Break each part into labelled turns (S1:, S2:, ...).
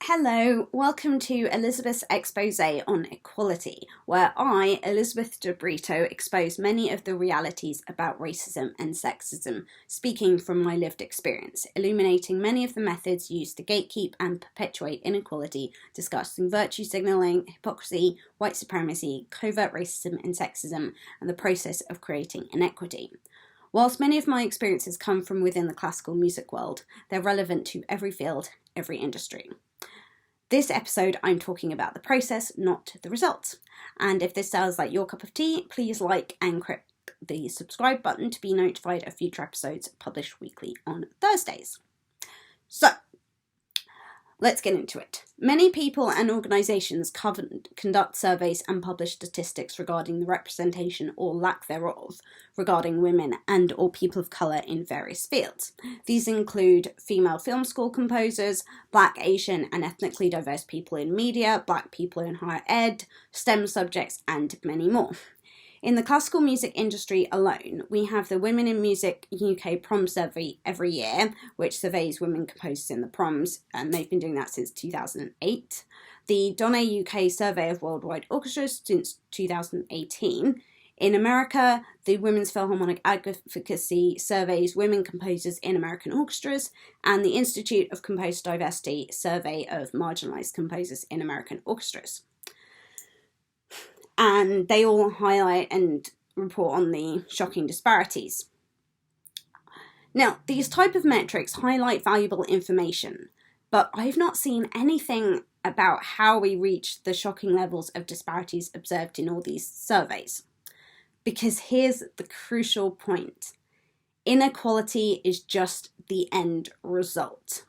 S1: Hello, welcome to Elizabeth's Exposé on equality, where I, Elizabeth de Brito, expose many of the realities about racism and sexism, speaking from my lived experience, illuminating many of the methods used to gatekeep and perpetuate inequality, discussing virtue signalling, hypocrisy, white supremacy, covert racism and sexism, and the process of creating inequity. Whilst many of my experiences come from within the classical music world, they're relevant to every field, every industry. This episode, I'm talking about the process, not the results. And if this sounds like your cup of tea, please like and click the subscribe button to be notified of future episodes published weekly on Thursdays. So, let's get into it. Many people and organisations conduct surveys and publish statistics regarding the representation or lack thereof regarding women and or people of colour in various fields. These include female film score composers, Black, Asian and ethnically diverse people in media, Black people in higher ed, STEM subjects and many more. In the classical music industry alone, we have the Women in Music UK Prom Survey every year, which surveys women composers in the proms, and they've been doing that since 2008. The Donna UK Survey of Worldwide Orchestras since 2018. In America, the Women's Philharmonic Advocacy surveys women composers in American orchestras, and the Institute of Composer Diversity survey of marginalized composers in American orchestras. And they all highlight and report on the shocking disparities. Now, these type of metrics highlight valuable information, but I've not seen anything about how we reach the shocking levels of disparities observed in all these surveys. Because here's the crucial point. Inequality is just the end result.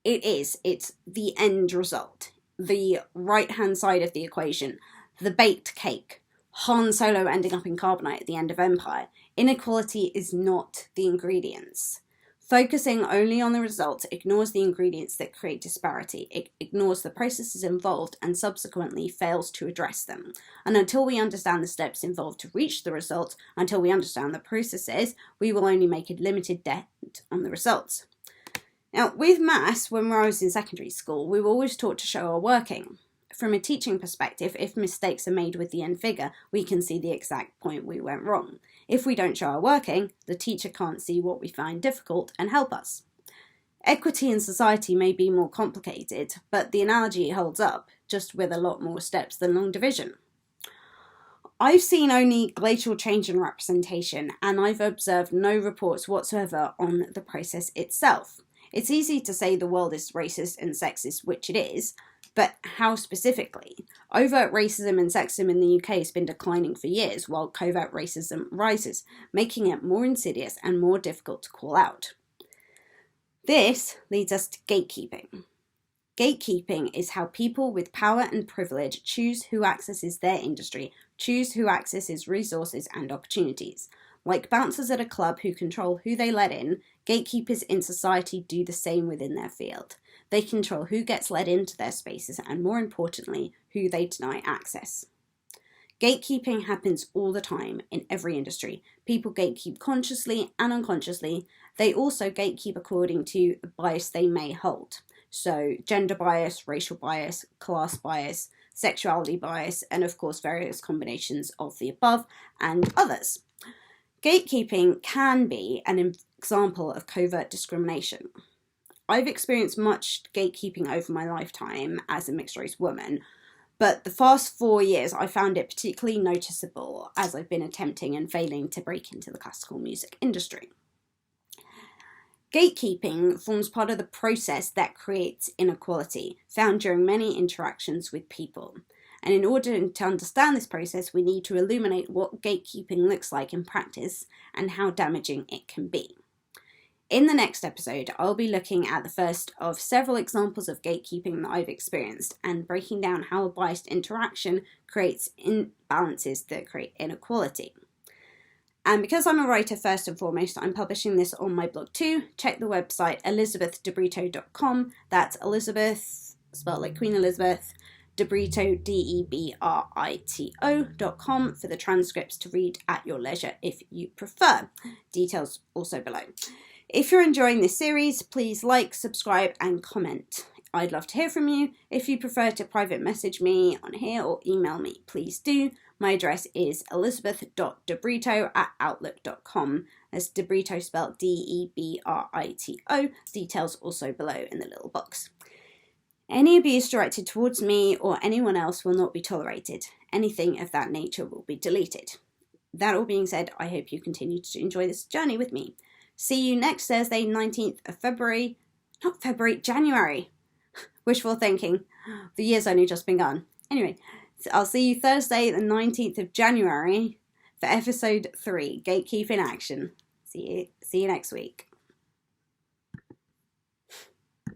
S1: It's the end result. The right-hand side of the equation. The baked cake, Han Solo ending up in carbonite at the end of Empire. Inequality is not the ingredients. Focusing only on the results ignores the ingredients that create disparity. It ignores the processes involved and subsequently fails to address them. And until we understand the steps involved to reach the results, until we understand the processes, we will only make a limited dent on the results. Now, with maths, when I was in secondary school, we were always taught to show our working. From a teaching perspective, if mistakes are made with the end figure, we can see the exact point we went wrong. If we don't show our working, the teacher can't see what we find difficult and help us. Equity in society may be more complicated, but the analogy holds up, just with a lot more steps than long division. I've seen only glacial change in representation, and I've observed no reports whatsoever on the process itself. It's easy to say the world is racist and sexist, which it is, but how specifically? Overt racism and sexism in the UK has been declining for years, while covert racism rises, making it more insidious and more difficult to call out. This leads us to gatekeeping. Gatekeeping is how people with power and privilege choose who accesses their industry, choose who accesses resources and opportunities. Like bouncers at a club who control who they let in, gatekeepers in society do the same within their field. They control who gets let into their spaces and, more importantly, who they deny access. Gatekeeping happens all the time in every industry. People gatekeep consciously and unconsciously. They also gatekeep according to the bias they may hold. So gender bias, racial bias, class bias, sexuality bias, and of course various combinations of the above and others. Gatekeeping can be an example of covert discrimination. I've experienced much gatekeeping over my lifetime as a mixed-race woman, but the past 4 years I found it particularly noticeable as I've been attempting and failing to break into the classical music industry. Gatekeeping forms part of the process that creates inequality, found during many interactions with people. And in order to understand this process, we need to illuminate what gatekeeping looks like in practice and how damaging it can be. In the next episode, I'll be looking at the first of several examples of gatekeeping that I've experienced and breaking down how a biased interaction creates imbalances that create inequality. And because I'm a writer first and foremost, I'm publishing this on my blog too. Check the website elizabethdebrito.com. That's Elizabeth, spelled like Queen Elizabeth, Debrito, DEBRITO.com for the transcripts to read at your leisure if you prefer. Details also below. If you're enjoying this series, please like, subscribe and comment. I'd love to hear from you. If you prefer to private message me on here or email me, please do. My address is elizabeth.debrito@outlook.com. That's Debrito spelled Debrito. Details also below in the little box. Any abuse directed towards me or anyone else will not be tolerated. Anything of that nature will be deleted. That all being said, I hope you continue to enjoy this journey with me. See you next Thursday, 19th of January. Wishful thinking. The year's only just begun. Anyway, so I'll see you Thursday, the 19th of January for episode 3, Gatekeeping Action. See you next week.